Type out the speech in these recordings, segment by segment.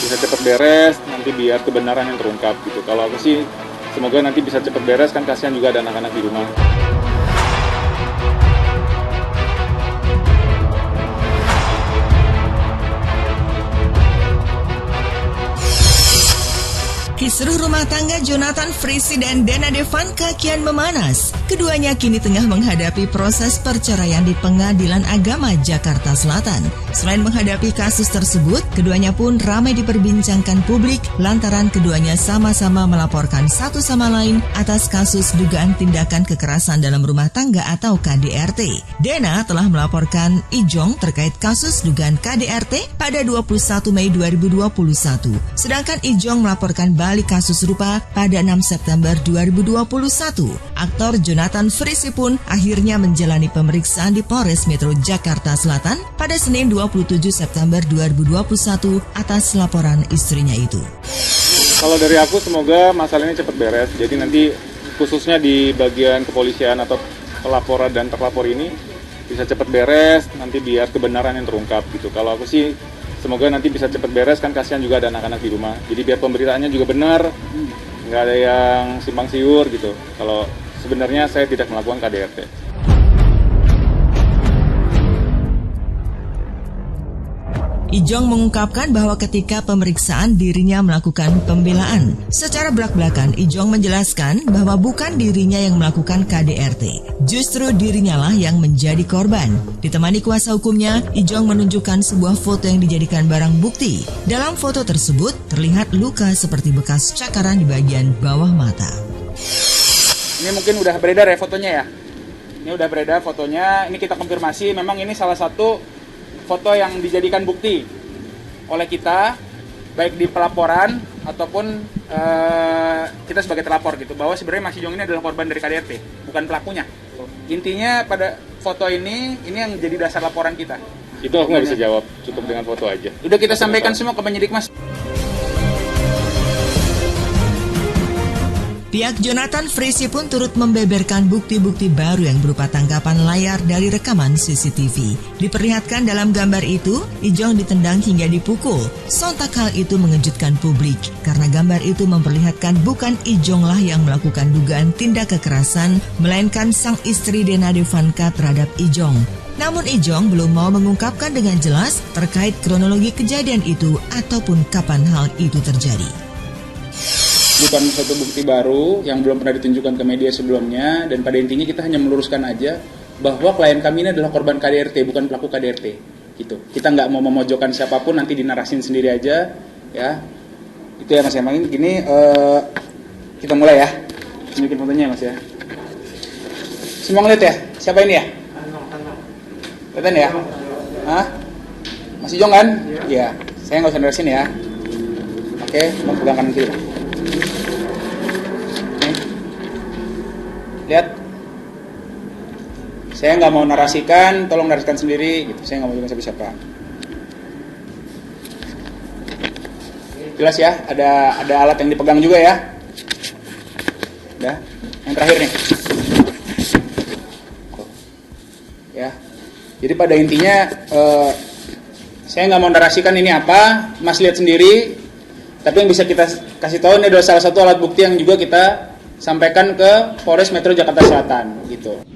bisa cepat beres, nanti biar kebenaran yang terungkap gitu. Kalau aku sih semoga nanti bisa cepat beres, kan kasihan juga ada anak-anak di rumah. Kisruh rumah tangga Jonathan Frissi dan Dena Devanka kian memanas. Keduanya kini tengah menghadapi proses perceraian di Pengadilan Agama Jakarta Selatan. Selain menghadapi kasus tersebut, keduanya pun ramai diperbincangkan publik lantaran keduanya sama-sama melaporkan satu sama lain atas kasus dugaan tindakan kekerasan dalam rumah tangga atau KDRT. Dena telah melaporkan Ijong terkait kasus dugaan KDRT pada 21 Mei 2021. Sedangkan Ijong melaporkan balik kasus serupa pada 6 September 2021. Aktor Jonathan Frissi pun akhirnya menjalani pemeriksaan di Polres Metro Jakarta Selatan pada Senin 27 September 2021 atas laporan istrinya itu. Kalau dari aku semoga masalah ini cepat beres. Jadi nanti khususnya di bagian kepolisian atau pelaporan dan terlapor ini bisa cepat beres, nanti biar kebenaran yang terungkap gitu. Kalau aku sih semoga nanti bisa cepat beres, kan kasihan juga ada anak-anak di rumah. Jadi biar pemberitaannya juga benar, nggak ada yang simpang siur gitu. Kalau sebenarnya saya tidak melakukan KDRT. Ijong mengungkapkan bahwa ketika pemeriksaan dirinya melakukan pembelaan. Secara belak-belakan, Ijong menjelaskan bahwa bukan dirinya yang melakukan KDRT. Justru dirinya lah yang menjadi korban. Ditemani kuasa hukumnya, Ijong menunjukkan sebuah foto yang dijadikan barang bukti. Dalam foto tersebut, terlihat luka seperti bekas cakaran di bagian bawah mata. Ini mungkin udah beredar ya fotonya ya. Ini udah beredar fotonya, ini kita konfirmasi memang ini salah satu foto yang dijadikan bukti oleh kita, baik di pelaporan ataupun kita sebagai terlapor gitu, bahwa sebenarnya Mas Ijong ini adalah korban dari KDRT, bukan pelakunya. Intinya pada foto ini yang jadi dasar laporan kita. Itu aku nggak bisa jawab, cukup dengan foto aja. Udah kita sampaikan semua ke penyidik, Mas. Pihak Jonathan Frissi pun turut membeberkan bukti-bukti baru yang berupa tangkapan layar dari rekaman CCTV. Diperlihatkan dalam gambar itu, Ijong ditendang hingga dipukul. Sontak hal itu mengejutkan publik, karena gambar itu memperlihatkan bukan Ijong lah yang melakukan dugaan tindak kekerasan, melainkan sang istri Dena Devanka terhadap Ijong. Namun Ijong belum mau mengungkapkan dengan jelas terkait kronologi kejadian itu ataupun kapan hal itu terjadi. Bukan suatu bukti baru yang belum pernah ditunjukkan ke media sebelumnya, dan pada intinya kita hanya meluruskan aja bahwa klien kami ini adalah korban KDRT, bukan pelaku KDRT gitu. Kita nggak mau memojokkan siapapun, nanti dinarasin sendiri aja ya. Itu ya Mas, emang gini kita mulai ya. Tunjukin fotonya Mas ya. Semua ngeliat ya? Siapa ini ya? Kelihatan ya? Hah? Mas Ijong kan? Iya. Saya nggak usah narasin ya. Oke, mau pegang kanan kiri. Lihat, saya nggak mau narasikan, tolong narasikan sendiri gitu. Saya nggak mau juga siapa-siapa. Jelas ya, ada alat yang dipegang juga ya. Udah, yang terakhir nih. Ya, jadi pada intinya saya nggak mau narasikan ini apa, Mas lihat sendiri. Tapi yang bisa kita kasih tahu ini adalah salah satu alat bukti yang juga kita sampaikan ke Polres Metro Jakarta Selatan gitu.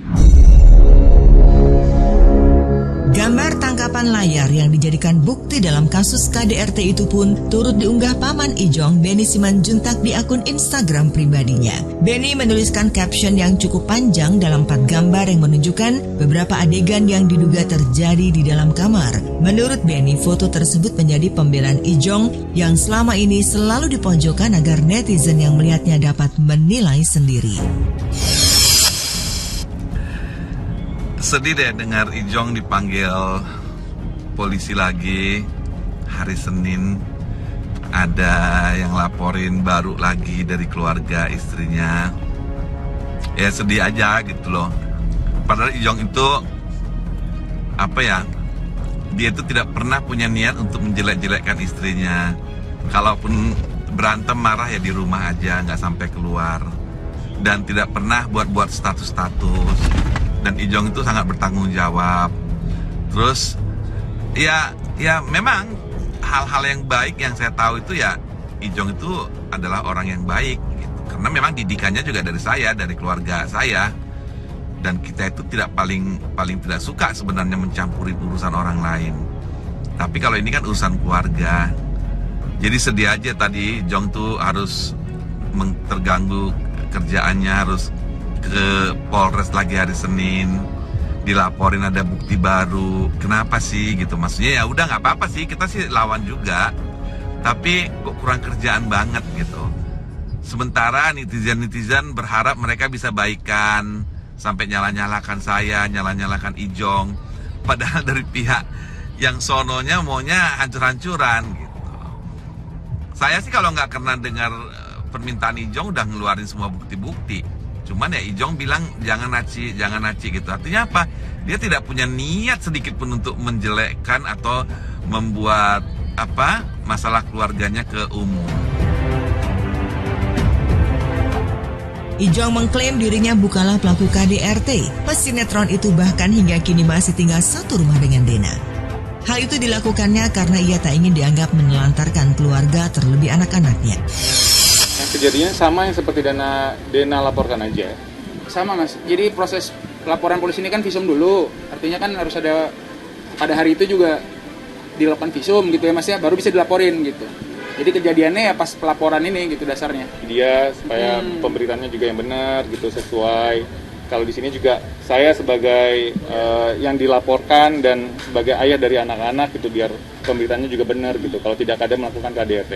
Gambar tangkapan layar yang dijadikan bukti dalam kasus KDRT itu pun turut diunggah paman Ijong, Benny Simanjuntak, di akun Instagram pribadinya. Benny menuliskan caption yang cukup panjang dalam 4 gambar yang menunjukkan beberapa adegan yang diduga terjadi di dalam kamar. Menurut Benny, foto tersebut menjadi pembelaan Ijong yang selama ini selalu dipojokkan agar netizen yang melihatnya dapat menilai sendiri. Sedih deh dengar Ijong dipanggil polisi lagi hari Senin. Ada yang laporin baru lagi dari keluarga istrinya. Ya sedih aja gitu loh. Padahal Ijong itu dia itu tidak pernah punya niat untuk menjelek-jelekkan istrinya. Kalaupun berantem marah ya di rumah aja, nggak sampai keluar. Dan tidak pernah buat status-status. Dan Ijong itu sangat bertanggung jawab. Terus ya memang hal-hal yang baik yang saya tahu itu ya Ijong itu adalah orang yang baik gitu. Karena memang didikannya juga dari saya, dari keluarga saya. Dan kita itu paling tidak suka sebenarnya mencampuri urusan orang lain. Tapi kalau ini kan urusan keluarga. Jadi sedih aja tadi Ijong tuh harus terganggu kerjaannya, harus ke Polres lagi hari Senin, dilaporin ada bukti baru. Kenapa sih gitu? Maksudnya ya udah nggak apa-apa sih, kita sih lawan juga. Tapi kok kurang kerjaan banget gitu. Sementara netizen berharap mereka bisa baikan, sampai nyala-nyalakan saya, nyala-nyalakan Ijong. Padahal dari pihak yang sononya maunya hancur-hancuran gitu. Saya sih kalau nggak kena dengar permintaan Ijong udah ngeluarin semua bukti-bukti. Cuman ya Ijong bilang jangan naci gitu. Artinya apa? Dia tidak punya niat sedikit pun untuk menjelekkan atau membuat masalah keluarganya ke umum. Ijong mengklaim dirinya bukanlah pelaku KDRT. Pesinetron itu bahkan hingga kini masih tinggal satu rumah dengan Dena. Hal itu dilakukannya karena ia tak ingin dianggap menelantarkan keluarga terlebih anak-anaknya. Yang kejadiannya sama yang seperti Dena laporkan aja. Sama Mas, jadi proses laporan polisi ini kan visum dulu. Artinya kan harus ada, pada hari itu juga dilakukan visum gitu ya Mas ya, baru bisa dilaporin gitu. Jadi kejadiannya ya pas pelaporan ini gitu dasarnya. Dia supaya pemberitaannya juga yang benar gitu, sesuai. Kalau di sini juga saya sebagai yang dilaporkan dan sebagai ayah dari anak-anak gitu, biar pemberitaannya juga benar gitu. Kalau tidak ada melakukan KDRT.